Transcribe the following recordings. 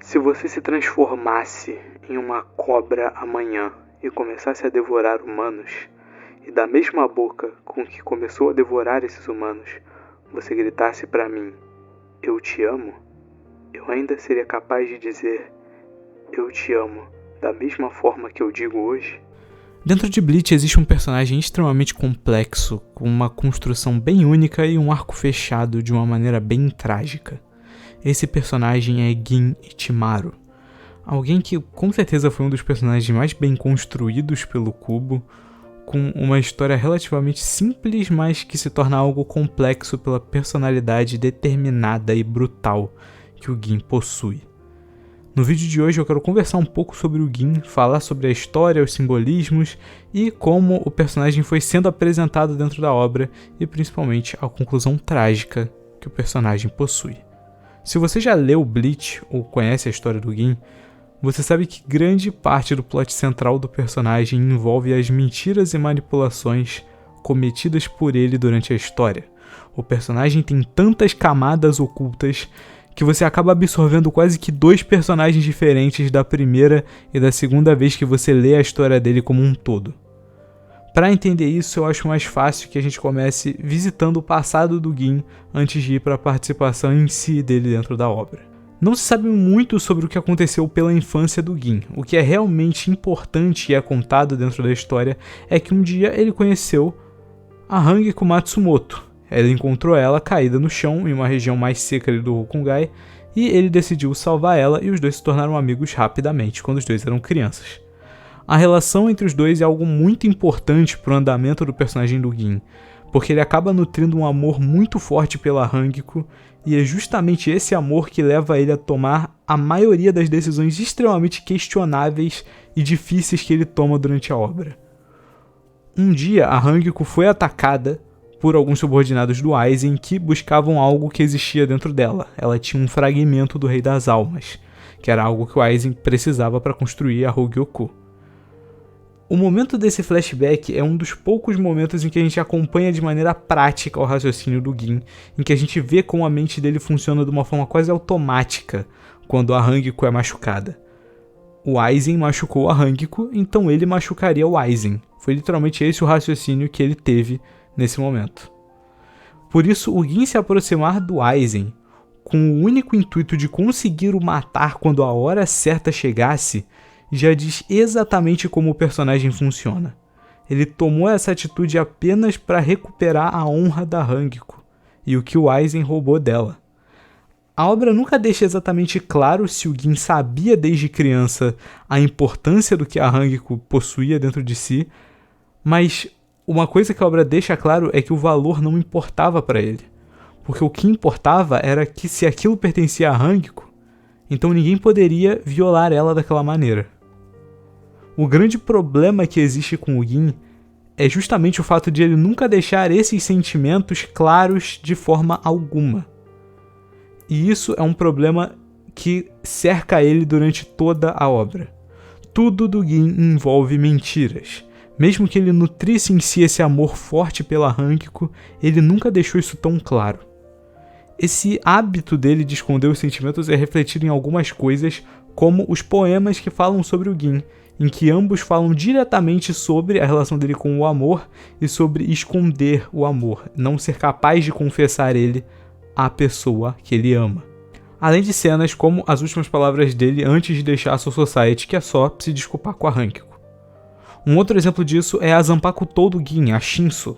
Se você se transformasse em uma cobra amanhã e começasse a devorar humanos, e da mesma boca com que começou a devorar esses humanos, você gritasse pra mim, eu te amo, eu ainda seria capaz de dizer, eu te amo, da mesma forma que eu digo hoje? Dentro de Bleach existe um personagem extremamente complexo, com uma construção bem única e um arco fechado de uma maneira bem trágica. Esse personagem é Gin Ichimaru, alguém que com certeza foi um dos personagens mais bem construídos pelo Kubo, com uma história relativamente simples, mas que se torna algo complexo pela personalidade determinada e brutal que o Gin possui. No vídeo de hoje eu quero conversar um pouco sobre o Gin, falar sobre a história, os simbolismos e como o personagem foi sendo apresentado dentro da obra e principalmente a conclusão trágica que o personagem possui. Se você já leu Bleach ou conhece a história do Gin, você sabe que grande parte do plot central do personagem envolve as mentiras e manipulações cometidas por ele durante a história. O personagem tem tantas camadas ocultas que você acaba absorvendo quase que dois personagens diferentes da primeira e da segunda vez que você lê a história dele como um todo. Para entender isso, eu acho mais fácil que a gente comece visitando o passado do Gin antes de ir para a participação em si dele dentro da obra. Não se sabe muito sobre o que aconteceu pela infância do Gin. O que é realmente importante e é contado dentro da história é que um dia ele conheceu a Hangiko Matsumoto. Ele encontrou ela caída no chão em uma região mais seca do Hokungai e ele decidiu salvar ela e os dois se tornaram amigos rapidamente quando os dois eram crianças. A relação entre os dois é algo muito importante para o andamento do personagem do Gin, porque ele acaba nutrindo um amor muito forte pela Hangiko e é justamente esse amor que leva ele a tomar a maioria das decisões extremamente questionáveis e difíceis que ele toma durante a obra. Um dia a Hangiko foi atacada por alguns subordinados do Aizen que buscavam algo que existia dentro dela. Ela tinha um fragmento do Rei das Almas, que era algo que o Aizen precisava para construir a Hogyoku. O momento desse flashback é um dos poucos momentos em que a gente acompanha de maneira prática o raciocínio do Gin, em que a gente vê como a mente dele funciona de uma forma quase automática quando a Hangiko é machucada. O Aizen machucou a Hangiko, então ele machucaria o Aizen. Foi literalmente esse o raciocínio que ele teve nesse momento. Por isso, o Gin se aproximar do Aizen com o único intuito de conseguir o matar quando a hora certa chegasse, já diz exatamente como o personagem funciona. Ele tomou essa atitude apenas para recuperar a honra da Hangiko e o que o Aizen roubou dela. A obra nunca deixa exatamente claro se o Gin sabia desde criança a importância do que a Hangiko possuía dentro de si, mas uma coisa que a obra deixa claro é que o valor não importava para ele, porque o que importava era que se aquilo pertencia a Hangiko, então ninguém poderia violar ela daquela maneira. O grande problema que existe com o Gin é justamente o fato de ele nunca deixar esses sentimentos claros de forma alguma. E isso é um problema que cerca ele durante toda a obra. Tudo do Gin envolve mentiras. Mesmo que ele nutrisse em si esse amor forte pela Hangiko, ele nunca deixou isso tão claro. Esse hábito dele de esconder os sentimentos é refletido em algumas coisas, como os poemas que falam sobre o Gin, em que ambos falam diretamente sobre a relação dele com o amor e sobre esconder o amor, não ser capaz de confessar ele à pessoa que ele ama. Além de cenas como as últimas palavras dele antes de deixar a Soul Society, que é só se desculpar com a Hangiko. Um outro exemplo disso é a Zanpakutou do Gin, a Shinso,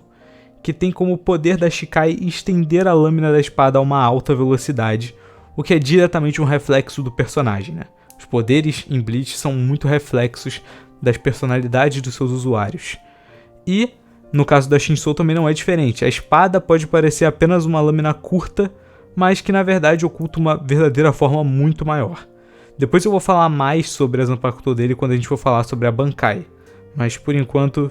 que tem como poder da Shikai estender a lâmina da espada a uma alta velocidade, o que é diretamente um reflexo do personagem, né? Os poderes em Bleach são muito reflexos das personalidades dos seus usuários. E, no caso da Shinso também não é diferente. A espada pode parecer apenas uma lâmina curta, mas que na verdade oculta uma verdadeira forma muito maior. Depois eu vou falar mais sobre a Zanpakutou dele quando a gente for falar sobre a Bankai. Mas por enquanto,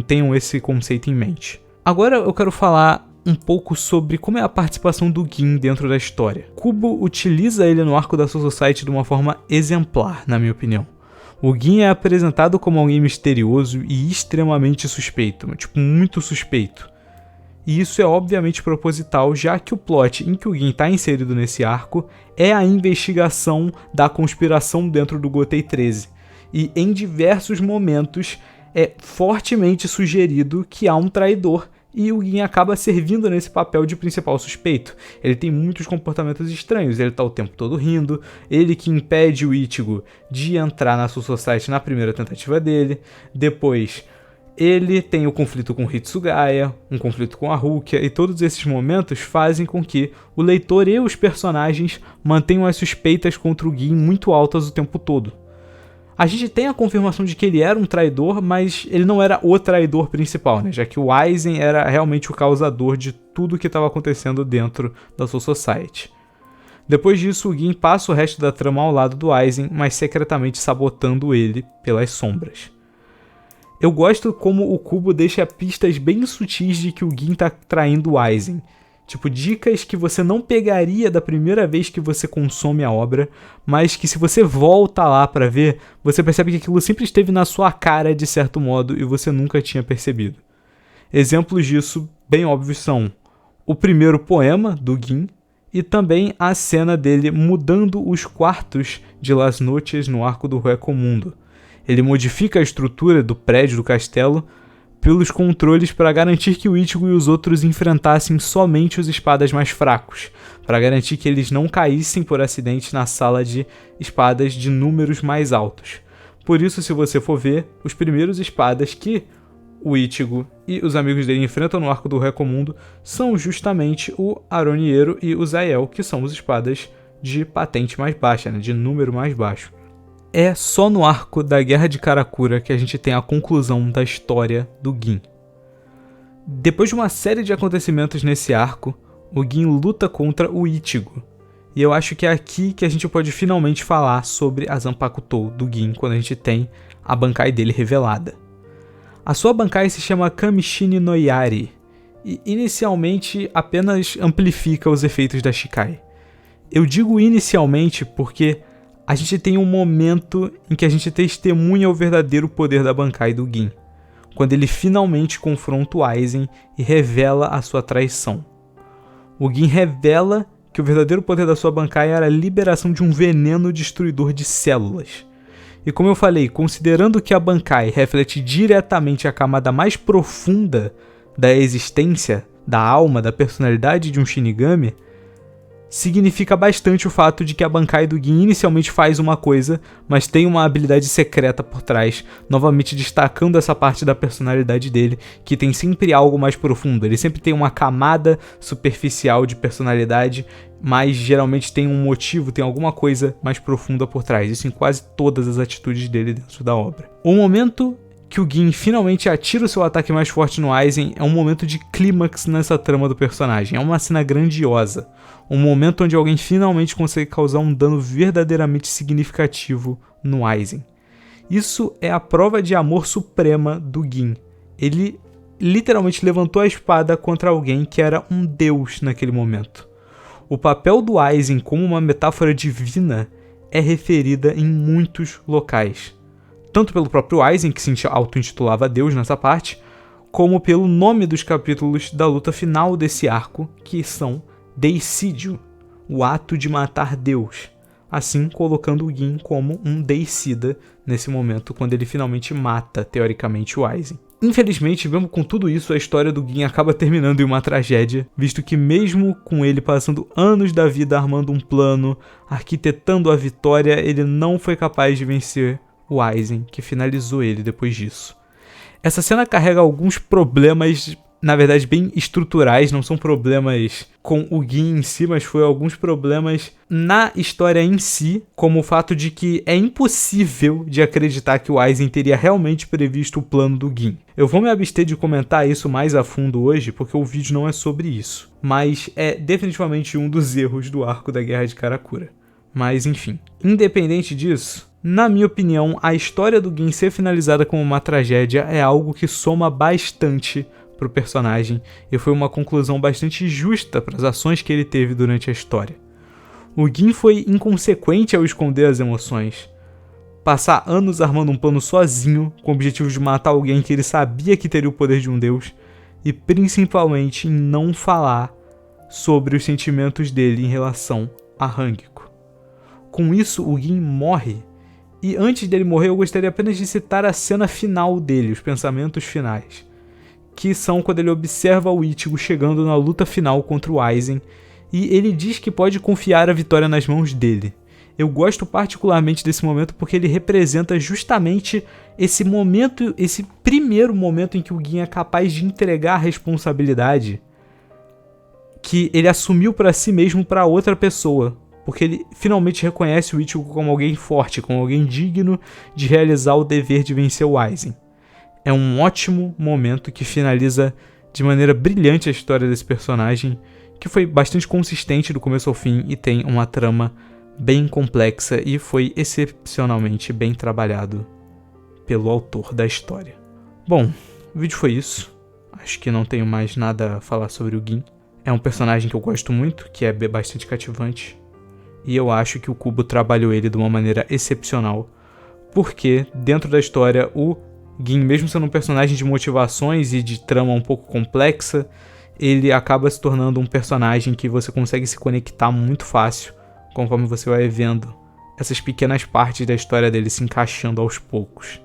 tenham esse conceito em mente. Agora eu quero falar um pouco sobre como é a participação do Gin dentro da história. Kubo utiliza ele no arco da Soul Society de uma forma exemplar, na minha opinião. O Gin é apresentado como alguém misterioso e extremamente suspeito, muito suspeito. E isso é obviamente proposital, já que o plot em que o Gin está inserido nesse arco é a investigação da conspiração dentro do Gotei 13. E em diversos momentos é fortemente sugerido que há um traidor, e o Gin acaba servindo nesse papel de principal suspeito. Ele tem muitos comportamentos estranhos, ele tá o tempo todo rindo, ele que impede o Ichigo de entrar na Soul Society na primeira tentativa dele, depois ele tem o conflito com Hitsugaya, um conflito com a Rukia, e todos esses momentos fazem com que o leitor e os personagens mantenham as suspeitas contra o Gin muito altas o tempo todo. A gente tem a confirmação de que ele era um traidor, mas ele não era o traidor principal, né? Já que o Aizen era realmente o causador de tudo que estava acontecendo dentro da Soul Society. Depois disso, o Gin passa o resto da trama ao lado do Aizen, mas secretamente sabotando ele pelas sombras. Eu gosto como o Kubo deixa pistas bem sutis de que o Gin tá traindo o Aizen. Tipo, dicas que você não pegaria da primeira vez que você consome a obra, mas que se você volta lá pra ver, você percebe que aquilo sempre esteve na sua cara de certo modo e você nunca tinha percebido. Exemplos disso bem óbvios são o primeiro poema do Gin e também a cena dele mudando os quartos de Las Noches no arco do Recomundo. Ele modifica a estrutura do prédio do castelo pelos controles para garantir que o Ichigo e os outros enfrentassem somente os espadas mais fracos, para garantir que eles não caíssem por acidente na sala de espadas de números mais altos. Por isso, se você for ver, os primeiros espadas que o Ichigo e os amigos dele enfrentam no arco do Recomundo são justamente o Aronieiro e o Zael, que são os espadas de patente mais baixa, né, de número mais baixo. É só no arco da Guerra de Karakura que a gente tem a conclusão da história do Gin. Depois de uma série de acontecimentos nesse arco, o Gin luta contra o Ichigo. E eu acho que é aqui que a gente pode finalmente falar sobre a Zanpakuto do Gin, quando a gente tem a Bankai dele revelada. A sua Bankai se chama Kamishini no Yari, e inicialmente apenas amplifica os efeitos da Shikai. Eu digo inicialmente porque a gente tem um momento em que a gente testemunha o verdadeiro poder da Bankai do Gin, quando ele finalmente confronta o Aizen e revela a sua traição. O Gin revela que o verdadeiro poder da sua Bankai era a liberação de um veneno destruidor de células. E como eu falei, considerando que a Bankai reflete diretamente a camada mais profunda da existência, da alma, da personalidade de um Shinigami, significa bastante o fato de que a Bankai do Gin inicialmente faz uma coisa, mas tem uma habilidade secreta por trás, novamente destacando essa parte da personalidade dele, que tem sempre algo mais profundo. Ele sempre tem uma camada superficial de personalidade, mas geralmente tem um motivo, tem alguma coisa mais profunda por trás. Isso em quase todas as atitudes dele dentro da obra. O momento que o Gin finalmente atira o seu ataque mais forte no Aizen é um momento de clímax nessa trama do personagem. É uma cena grandiosa. Um momento onde alguém finalmente consegue causar um dano verdadeiramente significativo no Aizen. Isso é a prova de amor suprema do Gin. Ele literalmente levantou a espada contra alguém que era um deus naquele momento. O papel do Aizen como uma metáfora divina é referida em muitos locais. Tanto pelo próprio Aizen, que se auto-intitulava Deus nessa parte, como pelo nome dos capítulos da luta final desse arco, que são Deicídio, o ato de matar Deus, assim colocando o Gin como um deicida nesse momento, quando ele finalmente mata, teoricamente, o Aizen. Infelizmente, mesmo com tudo isso, a história do Gin acaba terminando em uma tragédia, visto que mesmo com ele passando anos da vida armando um plano, arquitetando a vitória, ele não foi capaz de vencer o Aizen, que finalizou ele depois disso. Essa cena carrega alguns problemas, na verdade bem estruturais, não são problemas com o Gin em si, mas foi alguns problemas na história em si, como o fato de que é impossível de acreditar que o Aizen teria realmente previsto o plano do Gin. Eu vou me abster de comentar isso mais a fundo hoje, porque o vídeo não é sobre isso, mas é definitivamente um dos erros do arco da Guerra de Karakura. Mas enfim, independente disso, na minha opinião, a história do Gin ser finalizada como uma tragédia é algo que soma bastante pro personagem e foi uma conclusão bastante justa para as ações que ele teve durante a história. O Gin foi inconsequente ao esconder as emoções. Passar anos armando um plano sozinho, com o objetivo de matar alguém que ele sabia que teria o poder de um deus, e principalmente em não falar sobre os sentimentos dele em relação a Hangiko. Com isso, o Gin morre, e antes dele morrer eu gostaria apenas de citar a cena final dele, os pensamentos finais, que são quando ele observa o Ichigo chegando na luta final contra o Aizen, e ele diz que pode confiar a vitória nas mãos dele. Eu gosto particularmente desse momento porque ele representa justamente esse momento, esse primeiro momento em que o Gin é capaz de entregar a responsabilidade que ele assumiu para si mesmo para outra pessoa, porque ele finalmente reconhece o Ichigo como alguém forte, como alguém digno de realizar o dever de vencer o Aizen. É um ótimo momento que finaliza de maneira brilhante a história desse personagem, que foi bastante consistente do começo ao fim e tem uma trama bem complexa e foi excepcionalmente bem trabalhado pelo autor da história. Bom, o vídeo foi isso. Acho que não tenho mais nada a falar sobre o Gin. É um personagem que eu gosto muito, que é bastante cativante. E eu acho que o Kubo trabalhou ele de uma maneira excepcional. Porque, dentro da história, o Gin, mesmo sendo um personagem de motivações e de trama um pouco complexa, ele acaba se tornando um personagem que você consegue se conectar muito fácil, conforme você vai vendo essas pequenas partes da história dele se encaixando aos poucos.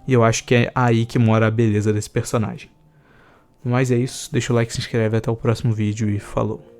E eu acho que é aí que mora a beleza desse personagem. Mas é isso, deixa o like, se inscreve, até o próximo vídeo e falou.